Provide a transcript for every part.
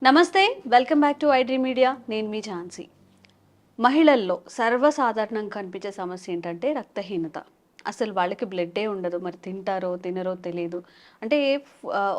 నమస్తే, welcome back to iDream media. నేను మీ ఝాన్సీ. మహిళల్లో సర్వసాధారణంగా కనిపించే సమస్య ఏంటంటే రక్తహీనత. అసలు వాళ్ళకి బ్లడ్డే ఉండదు. మరి తింటారో తినరో తెలియదు. అంటే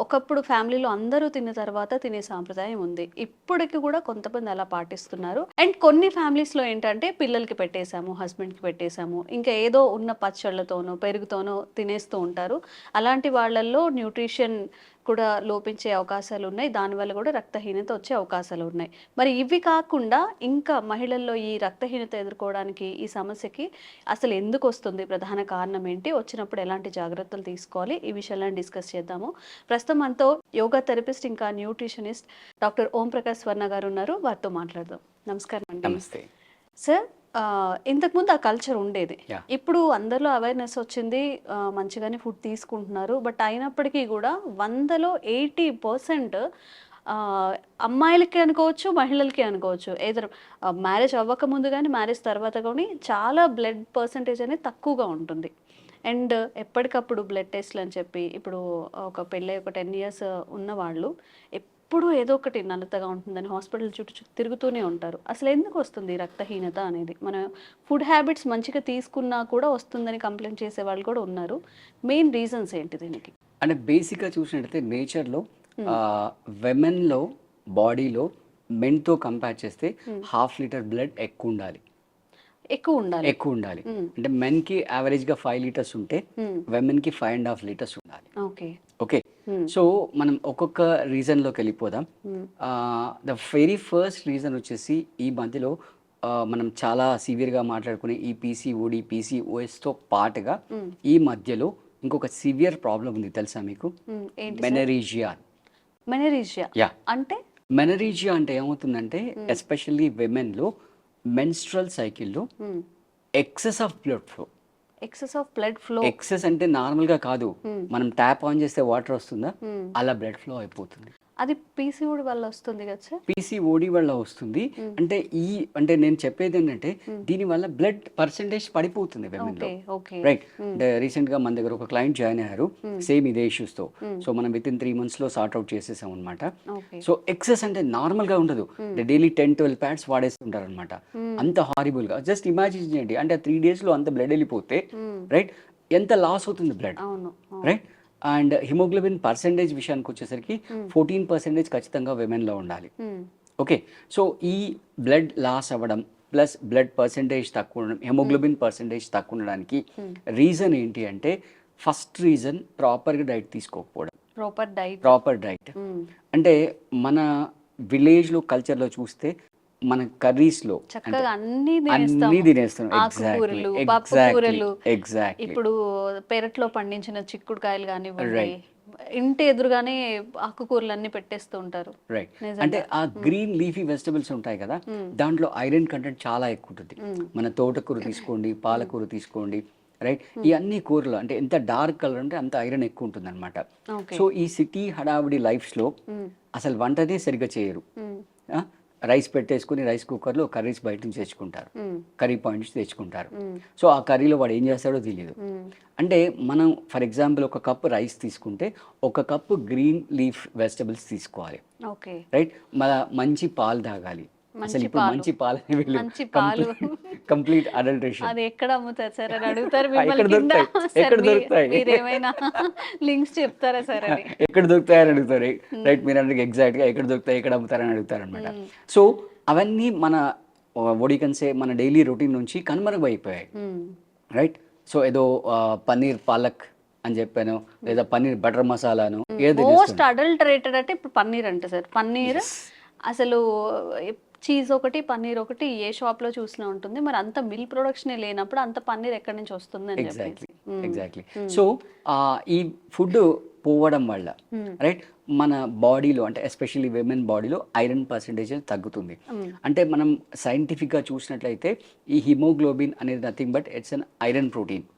ఒకప్పుడు ఫ్యామిలీలో అందరూ తిన్న తర్వాత తినే సాంప్రదాయం ఉంది. ఇప్పటికి కూడా కొంతమంది అలా పాటిస్తున్నారు. అండ్ కొన్ని ఫ్యామిలీస్లో ఏంటంటే పిల్లలకి పెట్టేశాము, హస్బెండ్కి పెట్టేశాము, ఇంకా ఏదో ఉన్న పచ్చళ్ళతోనో పెరుగుతోనో తినేస్తూ ఉంటారు. అలాంటి వాళ్ళల్లో న్యూట్రిషన్ కూడా లోపించే అవకాశాలు ఉన్నాయి. దానివల్ల కూడా రక్తహీనత వచ్చే అవకాశాలు ఉన్నాయి. మరి ఇవి కాకుండా ఇంకా మహిళల్లో ఈ రక్తహీనత ఎదుర్కోవడానికి, ఈ సమస్యకి అసలు ఎందుకు వస్తుంది, ప్రధాన కారణం ఏంటి, వచ్చినప్పుడు ఎలాంటి జాగ్రత్తలు తీసుకోవాలి, ఈ విషయాలను డిస్కస్ చేద్దాము. ప్రస్తుతం మనతో యోగా థెరపిస్ట్ ఇంకా న్యూట్రిషనిస్ట్ డాక్టర్ ఓం ప్రకాష్ స్వర్ణ గారు ఉన్నారు. వారితో మాట్లాడదాం. నమస్కారం అండి. నమస్తే సార్, ఇంతకుముందు ఆ కల్చర్ ఉండేది. యా ఇప్పుడు అందరిలో అవేర్నెస్ వచ్చింది. మంచిగానే ఫుడ్ తీసుకుంటున్నారు. బట్ అయినప్పటికీ కూడా 100లో 80% అమ్మాయిలకి అనుకోవచ్చు, మహిళలకి అనుకోవచ్చు, ఏదర్ మ్యారేజ్ అవ్వకముందు కానీ మ్యారేజ్ తర్వాత కానీ చాలా బ్లడ్ పర్సంటేజ్ అనేది తక్కువగా ఉంటుంది. అండ్ ఎప్పటికప్పుడు బ్లడ్ టెస్ట్లు అని చెప్పి ఇప్పుడు ఒక పెళ్ళై ఒక 10 years ఉన్న వాళ్ళు ఎప్పుడూ ఏదో ఒకటి నల్లతగా ఉంటుందని హాస్పిటల్ చుట్టూ తిరుగుతూనే ఉంటారు. అసలు ఎందుకు వస్తుంది ఈ రక్తహీనత అనేది? మన ఫుడ్ హ్యాబిట్స్ మంచిగా తీసుకున్నా కూడా వస్తుందని కంప్లైంట్ చేసే వాళ్ళు కూడా ఉన్నారు. మెయిన్ రీజన్స్ ఏంటి దీనికి? అంటే బేసిక్గా చూసినట్టయితే నేచర్లో విమెన్లో బాడీలో మెన్తో కంపేర్ చేస్తే 1/2 లీటర్ బ్లడ్ ఎక్కువ ఉండాలి. ఎక్కువ ఉండాలి. అంటే మెన్కి యావరేజ్గా 5 liters ఉంటే విమెన్కి 5.5 liters ఉండాలి. ఓకే, సో మనం ఒక్కొక్క రీజన్లోకి వెళ్ళిపోదాం. ద వెరీ ఫస్ట్ రీజన్ వచ్చేసి ఈ మధ్యలో మనం చాలా సివియర్గా మాట్లాడుకునే ఈ పీసీఓడి పీసీఓఎస్తో పాటుగా ఈ మధ్యలో ఇంకొక సివియర్ ప్రాబ్లం ఉంది, తెలుసా మీకు? మెనరీజియా. మెనరీజియా అంటే మెనరీజియా అంటే ఏమవుతుందంటే ఎస్పెషల్లీ విమెన్లో మెన్స్ట్రల్ సైకిల్లో excess of blood flow. Excess అంటే నార్మల్గా కాదు, మనం ట్యాప్ ఆన్ చేస్తే వాటర్ వస్తుందా, అలా బ్లడ్ ఫ్లో అయిపోతుంది. అది పీసీఓడి వల్ల వస్తుంది కదా సార్? పీసీఓడి వల్ల వస్తుంది. అంటే నేను చెప్పేది ఏంటంటే దీనివల్ల బ్లడ్ పర్సంటేజ్ పడిపోతుంది విమెన్లో. రైట్. అంటే రీసెంట్గా మన దగ్గర ఒక క్లయింట్ జాయిన్ అయ్యారు సేమ్ ఇదే ఇష్యూస్తో. సో మనం విత్ ఇన్ 3 monthsలో సార్ట్అవుట్ చేసేసాం అనమాట. సో ఎక్సెస్ అంటే నార్మల్గా ఉండదు, డైలీ 10-12 pads వాడేస్తుంటారు అనమాట. అంత హారిబుల్గా జస్ట్ ఇమాజిన్ చేయండి. అంటే 3 daysలో అంత బ్లడ్ వెళ్ళిపోతే రైట్ ఎంత లాస్ అవుతుంది blood, right? And haemoglobin percentage విషయానికి వచ్చేసరికి 14% ఖచ్చితంగా విమెన్లో ఉండాలి. ఓకే, సో ఈ బ్లడ్ లాస్ అవ్వడం ప్లస్ బ్లడ్ పర్సెంటేజ్ తక్కువ ఉండడం, హిమోగ్లోబిన్ పర్సెంటేజ్ తక్కువ ఉండడానికి రీజన్ ఏంటి అంటే ఫస్ట్ రీజన్ ప్రాపర్గా డైట్ తీసుకోకపోవడం. ప్రాపర్ డైట్ అంటే మన విలేజ్లో కల్చర్లో చూస్తే మన కర్రీస్లో అన్ని తినేస్తున్నాం. ఎగ్జాక్ట్లీ. ఇప్పుడు పెరట్లో పండించిన చిక్కుడుకాయలు కానివ్వండి, ఇంటి ఎదురుగానే ఆకుకూరలు అన్ని పెట్టేస్తూ ఉంటారు. రైట్. అంటే ఆ గ్రీన్ లీఫీ వెజిటబుల్స్ ఉంటాయి కదా, దాంట్లో ఐరన్ కంటెంట్ చాలా ఎక్కువ ఉంటుంది. మన తోటకూర తీసుకోండి, పాలకూర తీసుకోండి, రైట్? ఈ అన్ని కూరలు అంటే ఎంత డార్క్ కలర్ ఉంటే అంత ఐరన్ ఎక్కువ ఉంటుంది అనమాట. సో ఈ సిటీ హడావిడి లైఫ్స్లో అసలు వంటనే సరిగ్గా చేయరు. రైస్ పెట్టేసుకుని రైస్ కుక్కర్లో కర్రీస్ బయట నుంచి తెచ్చుకుంటారు, కర్రీ పాయింట్స్ తెచ్చుకుంటారు. సో ఆ కర్రీలో వాడు ఏం చేస్తాడో తెలియదు. అంటే మనం ఫర్ ఎగ్జాంపుల్ ఒక కప్ రైస్ తీసుకుంటే 1 cup గ్రీన్ లీఫ్ వెజిటబుల్స్ తీసుకోవాలి, రైట్? మంచి పాలు తాగాలి. అసలు ఇప్పుడు మంచి పాలు కంప్లీట్ అడల్టరేషన్. అది ఎక్కడ అమ్ముతారు సార్ అని అడుగుతారు. ఎక్కడ దొరుకుతాయి, ఏమైనా లింక్స్ చెప్తారా సార్ అని? ఎక్కడ దొరుకుతాయని అడుగుతారు, రైట్? మీరు అంటే ఎగ్జాక్ట్గా ఎక్కడ దొరుకుతాయి, ఎక్కడ అమ్ముతారని అడుగుతారు అనమాట. సో అవన్నీ మన ఒడికన్సే మన డైలీ రొటీన్ నుంచి కనుమరుగైపోయాయి, రైట్? సో ఏదో పన్నీర్ పాలక్ అని చెప్పాను, లేదా పన్నీర్ బటర్ మసాలాను, ఏదో మోస్ట్ అడల్టరేటెడ్ అంటే ఇప్పుడు పన్నీర్ అంటే సార్, పన్నీర్ అసలు చీజ్ ఒకటి పన్నీర్ ఒకటి ఏ షాప్లో చూసినా ఉంటుంది. మరి అంత మిల్క్ ప్రొడక్షన్ లేనప్పుడు అంత పన్నీర్ ఎక్కడి నుంచి వస్తుంది అని చెప్పి. ఎగ్జాక్ట్లీ. సో ఈ ఫుడ్ పోవడం వల్ల రైట్ మన బాడీలో అంటే ఎస్పెషల్లీ విమెన్ బాడీలో ఐరన్ పర్సెంటేజ్ తగ్గుతుంది. అంటే మనం సైంటిఫిక్గా చూసినట్లయితే ఈ హిమోగ్లోబిన్ అనేది nothing but it's an iron protein.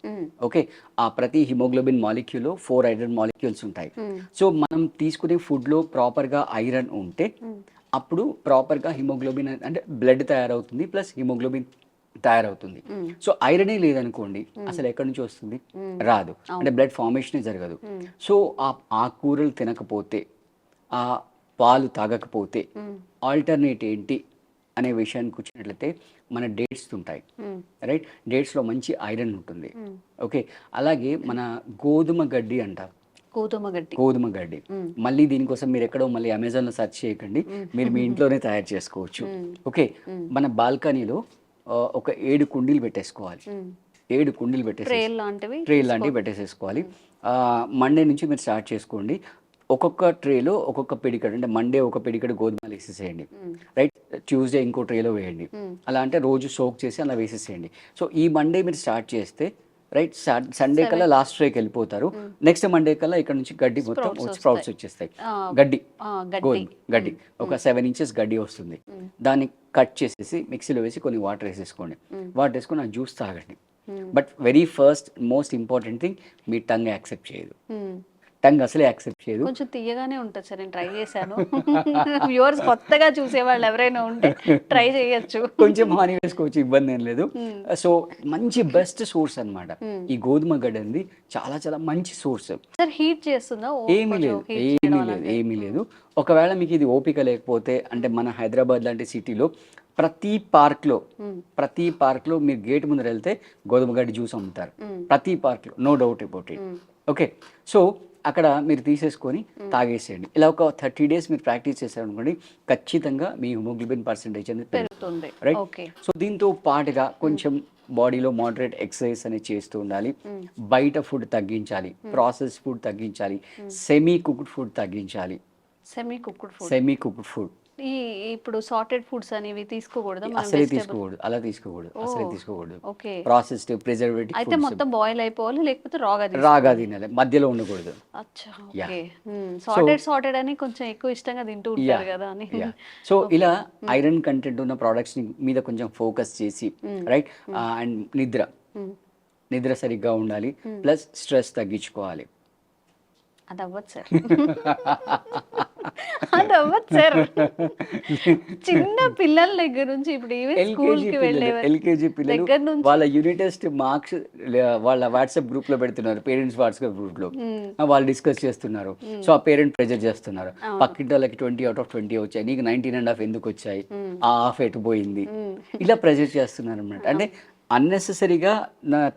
Okay, ఆ ప్రతి హిమోగ్లోబిన్ మాలిక్యూల్లో 4 ఐరన్ మాలిక్యూల్స్ ఉంటాయి. సో మనం తీసుకునే ఫుడ్లో ప్రాపర్గా ఐరన్ ఉంటే అప్పుడు ప్రాపర్గా హిమోగ్లోబిన్ అంటే బ్లడ్ తయారవుతుంది, ప్లస్ హిమోగ్లోబిన్ తయారవుతుంది. సో ఐరనే లేదనుకోండి అసలు ఎక్కడి నుంచి వస్తుంది, రాదు. అంటే బ్లడ్ ఫార్మేషనే జరగదు. సో ఆ కూరలు తినకపోతే పాలు తాగకపోతే ఆల్టర్నేట్ ఏంటి అనే విషయానికి వచ్చినట్లయితే మన డేట్స్ ఉంటాయి, రైట్? డేట్స్లో మంచి ఐరన్ ఉంటుంది. ఓకే, అలాగే మన గోధుమ గడ్డి అంటారు, గోధుమ గడ్డి. మళ్ళీ దీనికోసం మీరు ఎక్కడో మళ్ళీ అమెజాన్లో సెర్చ్ చేయకండి, మీరు మీ ఇంట్లోనే తయారు చేసుకోవచ్చు. ఓకే, మన బాల్కనీలో ఒక 7 కుండీలు పెట్టేసుకోవాలి. 7 కుండీలు పెట్టేసి ట్రే లాంటివి పెట్టేసేసుకోవాలి. మండే నుంచి మీరు స్టార్ట్ చేసుకోండి. ఒక్కొక్క ట్రేలో ఒక్కొక్క పిడికడు, అంటే మండే ఒక పిడికడు గోధుమలు వేసేసేయండి, రైట్? ట్యూస్డే ఇంకో ట్రేలో వేయండి. అలా అంటే రోజు సోక్ చేసి అలా వేసేసేయండి. సో ఈ మండే మీరు స్టార్ట్ చేస్తే, రైట్, సండే కల్లా లాస్ట్ ట్రేకి వెళ్ళిపోతారు. నెక్స్ట్ మండే కల్లా ఇక్కడ నుంచి గడ్డి మొత్తం స్ప్రౌట్స్ వచ్చేస్తాయి. గడ్డి, గోధుమ గడ్డి, ఒక 7 ఇంచెస్ గడ్డి వస్తుంది. దాన్ని కట్ చేసేసి మిక్సీలో వేసి కొన్ని వాటర్ వేసేసుకోండి. వాటర్ వేసుకొని ఆ జ్యూస్ తాగండి. But very first most important thing, me tongue accept చేయదు. టంగ్ అసలే యాక్సెప్ట్ చేయదు. కొంచెం తీయగానే ఉంటుంది సార్, నేను ట్రై చేశాను. వ్యూవర్స్ కొత్తగా చూసేవాళ్ళు ఎవరైనా ఉంటే ట్రై చేయొచ్చు. కొంచెం హాని వేసుకోవచ్చు, ఇబ్బంది ఏం లేదు. సో మంచి బెస్ట్ సోర్స్ అన్నమాట ఈ గోధుమ గడ్డి అనేది, చాలా చాలా మంచి సోర్స్. సార్ హీట్ చేస్తుందా? ఏమీ లేదు. ఒకవేళ మీకు ఇది ఓపిక లేకపోతే, అంటే మన హైదరాబాద్ లాంటి సిటీలో ప్రతి పార్క్లో మీరు గేట్ ముందర వెళ్తే గోధుమ గడ్డి జ్యూస్ అమ్ముతారు, ప్రతి పార్క్లో, no doubt about it. Okay, so అక్కడ మీరు తీసేసుకొని తాగేసేయండి. ఇలా ఒక 30 days మీరు ప్రాక్టీస్ చేశారనుకోండి, ఖచ్చితంగా మీ హిమోగ్లోబిన్ పర్సెంటేజ్ అనేది పెరుగుతుంది, రైట్? సో దీంతో పాటుగా కొంచెం బాడీలో మోడరేట్ ఎక్సర్సైజ్ అనేది చేస్తూ ఉండాలి. బయట ఫుడ్ తగ్గించాలి, ప్రాసెస్ ఫుడ్ తగ్గించాలి, సెమీ కుక్డ్ ఫుడ్ తగ్గించాలి. సెమీ కుక్డ్ ఫుడ్ ఇప్పుడు సార్టెడ్ ఫుడ్స్ అనేవి తీసుకోకూడదు, అసలే తీసుకోకూడదు. ప్రాసెస్డ్ ప్రిజర్వేటివ్ అయితే మొత్తం బాయిల్ అయిపోవాలి, లేకపోతే రాగా తినాలి, మధ్యలో ఉండకూడదు. సార్టెడ్ అని కొంచెం ఎక్కువ ఇష్టంగా తింటూ ఉంటారు కదా అని. సో ఇలా ఐరన్ కంటెంట్ ఉన్న ప్రోడక్ట్స్ మీద కొంచెం ఫోకస్ చేసి, రైట్? అండ్ నిద్ర సరిగ్గా ఉండాలి, ప్లస్ స్ట్రెస్ తగ్గించుకోవాలి. అది అవ్వదు సార్. చిన్న పిల్లల దగ్గర నుంచి ఇప్పుడు ఎల్కేజీ పిల్లలు వాళ్ళ యూనిట్ టెస్ట్ మార్క్స్ వాళ్ళ వాట్సాప్ గ్రూప్ లో పెడుతున్నారు, పేరెంట్స్ వాట్సాప్ గ్రూప్ లో వాళ్ళు డిస్కస్ చేస్తున్నారు. సో ఆ పేరెంట్ ప్రెజర్ చేస్తున్నారు, పక్కింటి వాళ్ళకి 20/20 వచ్చాయి, నీకు 19.5 ఎందుకు వచ్చాయి, ఆ హాఫ్ ఎటు పోయింది, ఇలా ప్రెజర్ చేస్తున్నారు అన్నమాట. అంటే అన్నెసెసరీగా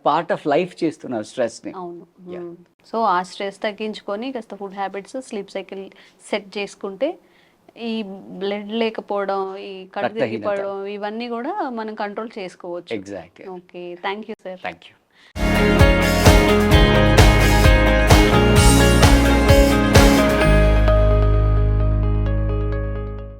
పార్ట్ ఆఫ్ లైఫ్ చేస్తున్నారు స్ట్రెస్ ని. సో ఆ స్ట్రెస్ తగ్గించుకొని కాస్త food habits, sleep cycle set చేసుకుంటే ఈ బ్లడ్ లేకపోవడం, ఈ కడుపు తిరిగిపోవడం, ఇవన్నీ కూడా మనం కంట్రోల్ చేసుకోవచ్చు. Exactly. Okay, thank you sir. Thank you.